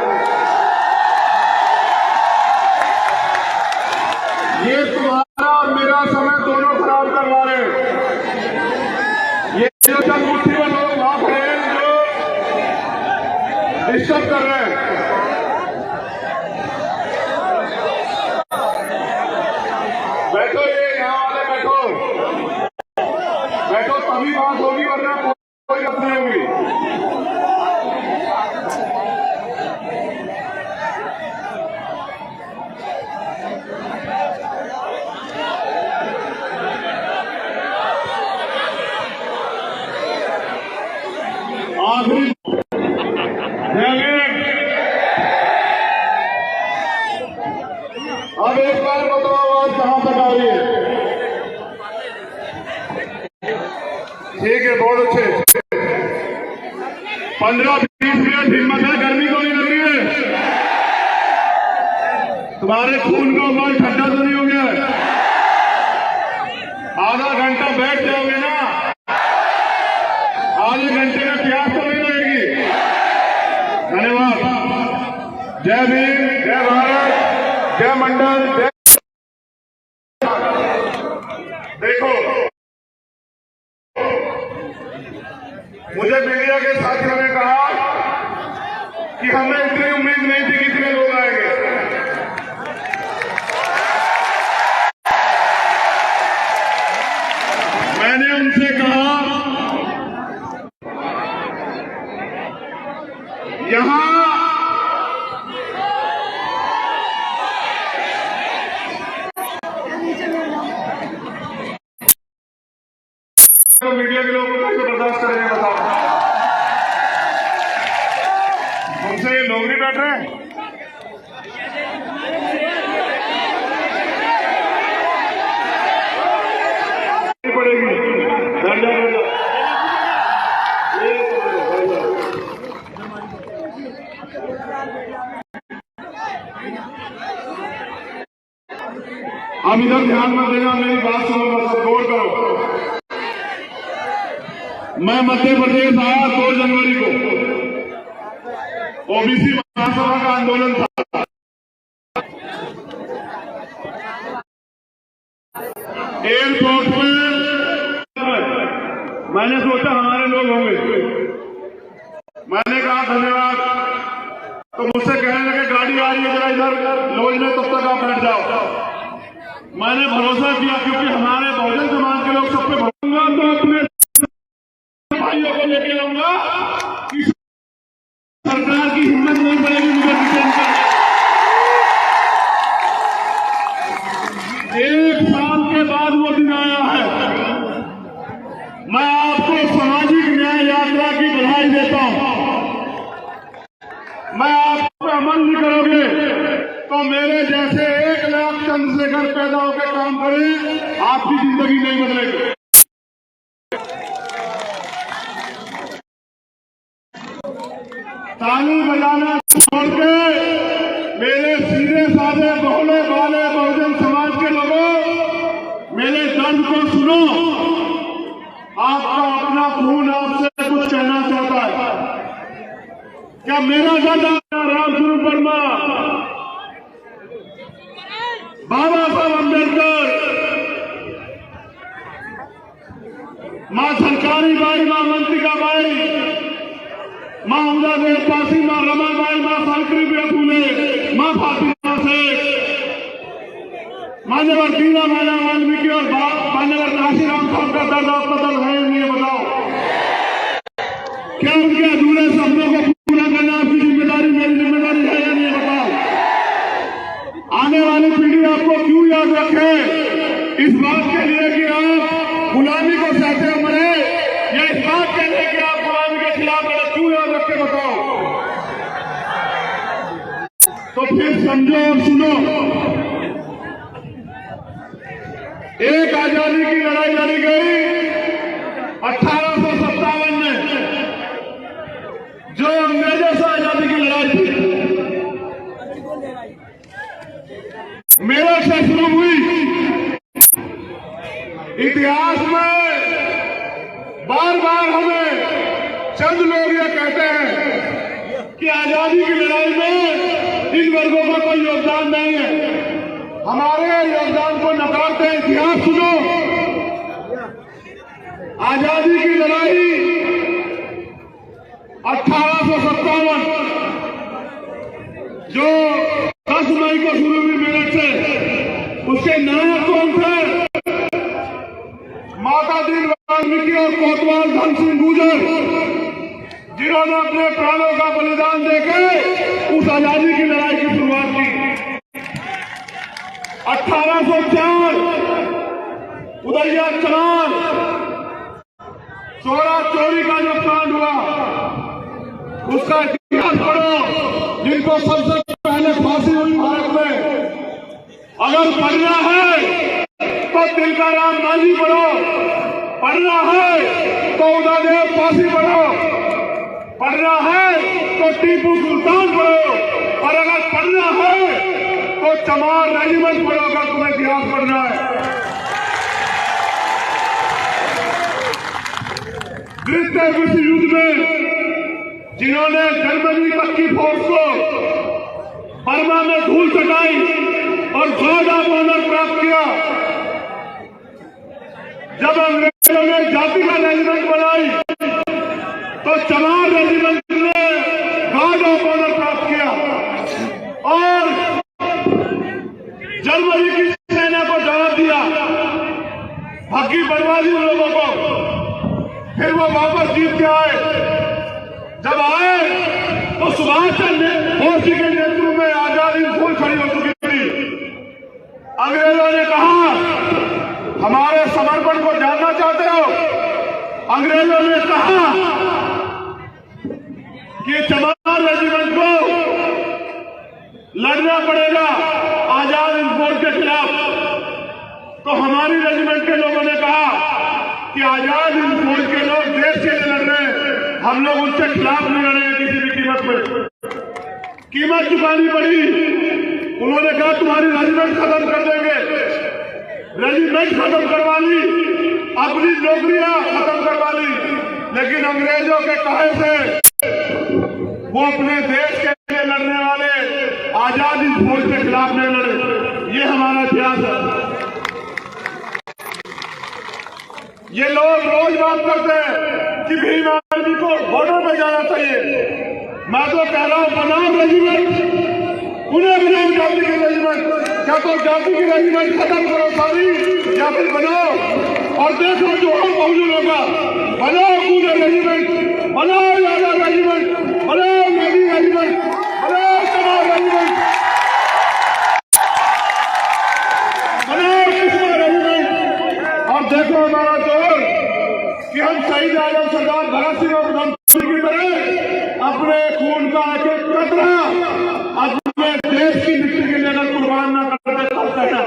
ये तुम्हारा और मेरा समय दोनों खराब करवा रहे हैं। ये जो सब मुट्ठी भर लोग वहां खड़े हैं, जो डिस्टर्ब कर रहे हैं, बैठो, ये यहाँ वाले बैठो, बैठो, तभी बात होगी, वरना कोई बात नहीं होगी। आखिरी अब एक बार बताओ, आवाज कहां तक आ रही है? ठीक है, बहुत अच्छे। 15-20 मिनट हिम्मत है, गर्मी तो नहीं लग रही है? तुम्हारे खून का उबाल ठंडा तो नहीं हो गया? आधा घंटा बैठ जाओगे ना, आधे घंटे में प्यास तो नहीं लगेगी। धन्यवाद। जय भीम, जय भारत, जय मंडल, जय। देखो, मुझे मीडिया के साथियों ने कहा कि हमें इतनी उम्मीद नहीं थी कि इतने लोग आएंगे। मैंने उनसे कहा, यहां तो मीडिया के लोगों को कैसे बर्दाश्त करेंगे बताओ? हमसे ये लोग नहीं बैठ रहे हैं। पड़ेगी अब इधर ध्यान मत देना, मेरी बात सुनो, बस गौर करो। मैं मध्य प्रदेश आया 2 जनवरी को, ओबीसी महासभा का आंदोलन था। एयरपोर्ट में मैंने सोचा हमारे लोग होंगे, मैंने कहा धन्यवाद, तो मुझसे कहने लगे गाड़ी आ रही है, जरा इधर लॉज में, तब तक आप बैठ जाओ। मैंने भरोसा किया, क्योंकि हमारे बहुजन समाज के लोग सब पे भरोसा, तो अपने भाइयों बाद वो दिन आया है। मैं आपको सामाजिक न्याय यात्रा की बधाई देता हूं। मैं आप पे अमल नहीं करोगे तो मेरे जैसे 1 लाख चंद्रशेखर पैदा होकर काम करें, आपकी जिंदगी नहीं बदलेगी। ताली बजाना छोड़ के मेरे सीधे साधे भोले भाले बहुजन समाज के लोगों, मेरे दर्द को सुनो। आपका अपना खून आपसे कुछ कहना चाहता है। क्या मेरा दादा रामस्वरूप वर्मा, बाबा साहब अम्बेडकर, मां सरकारी बाई, मां मंत्रिका बाई, मां उमदा देव पासी, मां रमाबाई, मां सावित्रीबाई फुले, मां फातिमा शेख, मान्यवर दीना माया वाल्मीकि और मान्यवर काशीराम साहब का दर्द आपका दर्द है नहीं? बताओ, क्या उनके अधूरे सपनों को पूरा करना आपकी जिम्मेदारी, मेरी जिम्मेदारी है या नहीं? बताओ, आने वाली पीढ़ी आपको क्यों याद रखे? इस बात के लिए कि आप गुलामी को सहते मरे, या इस बात के लिए कि आप गुलामी के खिलाफ लड़े? क्यों याद रखे? बताओ। तो फिर समझो और सुनो। एक आजादी की लड़ाई लड़ी गई 1857 में, जो अंग्रेजों से आजादी की लड़ाई थी, मेरठ से शुरू हुई। इतिहास में बार बार हमें चंद लोग ये कहते हैं कि आजादी की लड़ाई में इन वर्गों का कोई योगदान नहीं है, हमारे योगदान को नकारते हैं। इतिहास सुनो। आजादी की लड़ाई 1857 जो 10 मई को शुरू हुई मेरठ से, उसके नायक कौन थे? माता दीन वाल्मीकि और कोतवाल धन सिंह गुर्जर, जिन्होंने अपने प्राणों का बलिदान देकर उस आजादी की लड़ाई की शुरुआत की। 1804 उदयिया चलान, चोरा चोरी का जो कांड हुआ, उसका इतिहास पढ़ो। जिनको सबसे पहले फांसी हुई भारत में, अगर पढ़ना है तो तिलकाराम मांझी पढ़ो, पढ़ना है तो उदयदेव पासी पढ़ो, पढ़ना है तो टीपू सुल्तान पढ़ो, और अगर पढ़ना है तो चमार रेजिमेंट पढ़ो अगर तुम्हें इतिहास पढ़ना है। द्वितीय विश्व युद्ध में जिन्होंने जर्मनी तक की फोर्स को बर्मा में धूल चटाई और गार्ड ऑफ ऑनर प्राप्त किया, जब अंग्रेजों ने जाति का रेजिमेंट बनाई तो चमार रेजिमेंट ने गार्ड ऑफ ऑनर प्राप्त किया और जर्मनी की सेना को जवाब दिया, भग्गी बनवा दी उन लोगों को। फिर वो वापस जीत के आए। जब आए तो सुभाष चंद्र बोस के नेतृत्व में आजादी फूल खड़ी हो चुकी थी। अंग्रेजों ने कहा, हमारे समर्पण को जानना चाहते हो? अंग्रेजों ने कहा कि चमार रेजिमेंट को लड़ना पड़ेगा आजाद हिंद फौज के खिलाफ। तो हमारी रेजिमेंट के लोगों ने कहा कि आजाद हिंद फौज के लोग देश के लिए लड़ रहे हैं, हम लोग उनके खिलाफ नहीं लड़ेंगे किसी भी कीमत पे। कीमत चुकानी पड़ी। उन्होंने कहा तुम्हारी रेजिमेंट खत्म कर देंगे। रेजिमेंट खत्म करवा ली, अपनी नौकरियां खत्म करवा ली, लेकिन अंग्रेजों के कहे से वो अपने देश के लिए लड़ने वाले आजाद हिंद फौज के खिलाफ नहीं लड़े। ये हमारा इतिहास है। ये लोग रोज बात करते हैं कि भीम आर्मी को बॉर्डर पे जाना चाहिए। मैं तो कह रहा हूं, बनाओ रेजिमेंट, उन्हें बनाओ जाति की रेजिमेंट। क्या तो जाति की रेजिमेंट खत्म करो सारी, या फिर बनाओ और देखो जो और बहुजन होगा। बनाओ पूरे रेजिमेंट, बनाओ यादव रेजिमेंट, बनाओ मोदी रेजिमेंट, बनाओ चमार रेजिमेंट, बनाओ कृष्णा रेजिमेंट, कि हम शहीद आजम सरदार भगत सिंह और उधम सिंह की तरह अपने खून का एक एक कतरा अपने देश की मिट्टी के लिए अगर कुर्बान न करते हैं,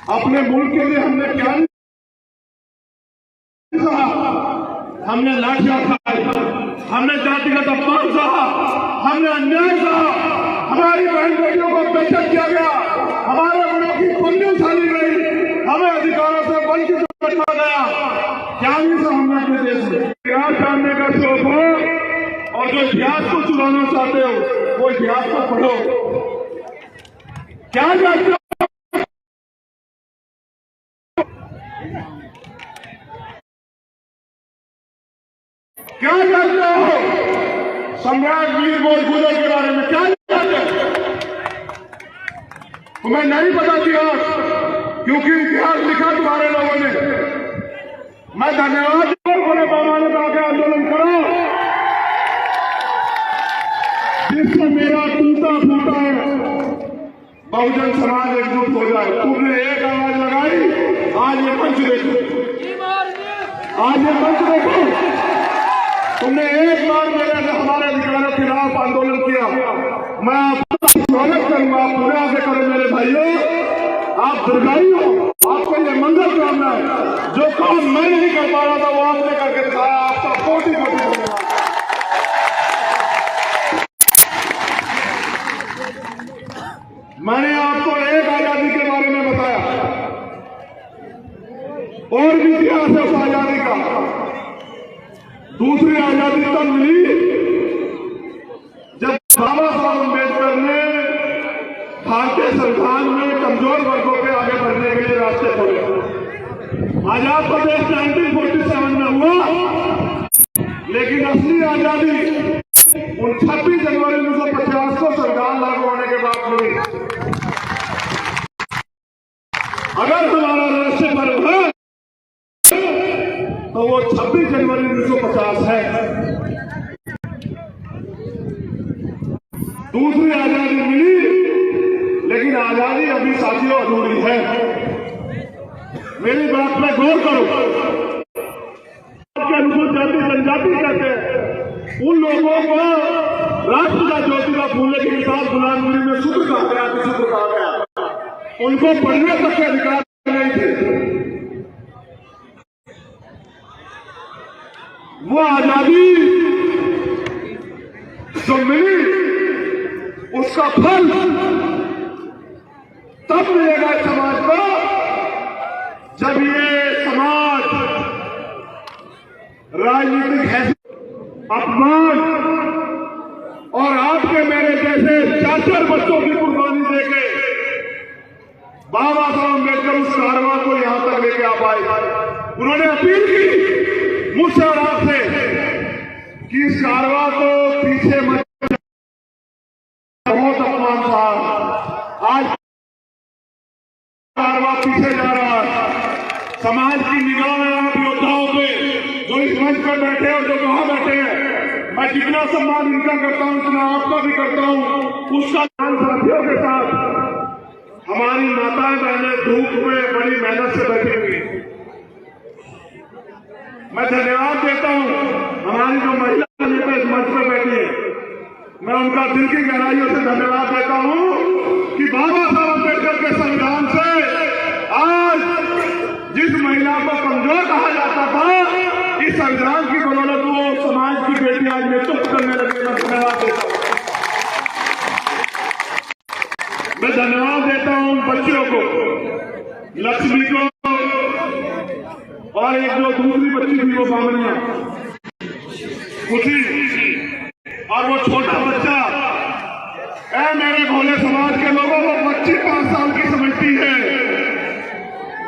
अपने मुल्क के लिए हमने क्या सहा? हमने लाठियां खाई, हमने जातिगत अपमान सहा, हमने अन्याय सहा, हमारी बहन बेटियों को बेइज्जत किया गया, हमारे बड़ों की पल्ली उछाली गई, हमें अधिकारों से वंचित रखा गया। क्या नहीं सहा हमने अपने देश में? इतिहास जानने का शौक हो और जो इतिहास को चुराना चाहते हो वो इतिहास को पढ़ो। क्या जानते हो? क्या जानते हो सम्राट वीर बोरगुजर के बारे में? क्या जानते हो? तुम्हें नहीं पता इतिहास, क्योंकि इतिहास लिखा तुम्हारे लोगों ने। मैं धन्यवाद बोले पैमाने पर आगे आंदोलन करो, जिससे मेरा टूटा फूटा बहुजन समाज एकजुट हो जाए। तुमने एक आवाज लगाई, आज ये मंच देखो, आज ये मंच देखो। तुमने एक बार मेरे हमारे अधिकारों के खिलाफ आंदोलन किया, मैं आपका स्वागत करूंगा। पूरे आगे करो मेरे भाइयों, आप दीर्घायु हो, आपको ये मंगल कामना है। जो काम मैं नहीं कर पा रहा था वो आपने करके दिखाया, आपका कोटि कोटि धन्यवाद। मैंने आपको एक आजादी के बारे में बताया, और भी इतिहास है उस आजादी का। दूसरी आजादी तब मिली जब बाबा साहब अम्बेडकर ने भारतीय संविधान में कमजोर वर्गों के आगे बढ़ने के लिए रास्ते खोले। आजाद प्रदेश 1947 में हुआ, लेकिन असली आजादी उन 26 जनवरी 1950 को संविधान लागू होने के बाद मिली। अगर हमारा राष्ट्रीय पर्व है तो वो 26 जनवरी 1950 है। दूसरी आजादी मिली, लेकिन आजादी अभी साथियों अधूरी है। मेरी बात में गौर करो। अनुसूचित जाति जनजाति कहते हैं उन लोगों को राष्ट्रपिता ज्योतिबा फूले के साथ गुलामगिरी में सूत्र कहा गया, सूत्र कहा गया। उनको पढ़ने तक के अधिकार नहीं थे। वो आजादी जो मिली उसका फल तब मिलेगा समाज को जब ये समाज राजनीतिक हैसियत, अपमान और आपके मेरे जैसे 4 बच्चों की कुर्बानी देके बाबा साहब अम्बेडकर उस कारवां को यहां तक लेके आ पाए। उन्होंने अपील की मुझसे और आपसे कि इस कारवां को पीछे मत, बहुत अपमान था। आज कारवां पीछे जा रहा है। समाज की निगाह में आप योद्धाओं पे जो इस मंच पर बैठे और जो वहां बैठे हैं, मैं जितना सम्मान इनका करता हूं उतना आपका भी करता हूं। उसका साथियों के साथ हमारी माताएं बहनें धूप में बड़ी मेहनत से बैठी हुई, मैं धन्यवाद देता हूं। हमारी जो महिला नेता इस मंच पर बैठी है, मैं उनका दिल की गहराइयों से धन्यवाद देता हूं कि बाबा साहब अम्बेडकर के संविधान से आज जिस महिला को कमजोर कहा जाता था, इस संविधान की बदौलत वो समाज की बेटी आज नेतृत्व करने लगे। मैं धन्यवाद देता हूं। मैं धन्यवाद देता हूं उन बच्चियों को, लक्ष्मी को, और एक जो दूसरी बच्ची थी वो बामनिया खुशी, और वो छोटा बच्चा। ऐ मेरे भोले समाज के लोगों को बच्ची 5 साल की समझती है,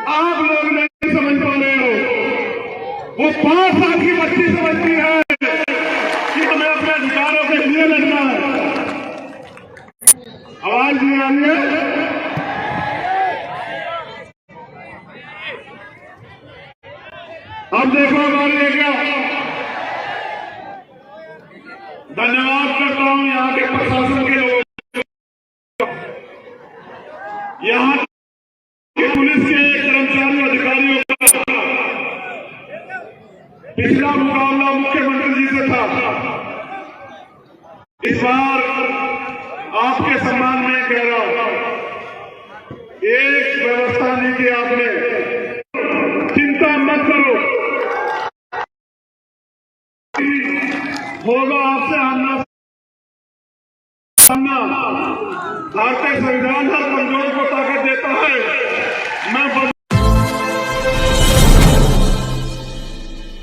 आप लोग नहीं समझ पा रहे हो। वो 5 साल की बच्ची समझती है कि तुम्हें अपने अधिकारों के लिए लड़ना है। आवाज नहीं आ रही है? अब देखो हमारे क्या। धन्यवाद करता हूं यहाँ के प्रशासन के लोगों, यहाँ के पुलिस के कर्मचारी कर्मचारियों अधिकारियों का पिछला मुकाबला मुख्यमंत्री जी से था। इस बार आपके सम्मान में कह रहा हूं, एक व्यवस्था नहीं की आपने, चिंता मत करो, होगा आपसे आमना सामना। भारतीय संविधान हर कमजोर को ताकत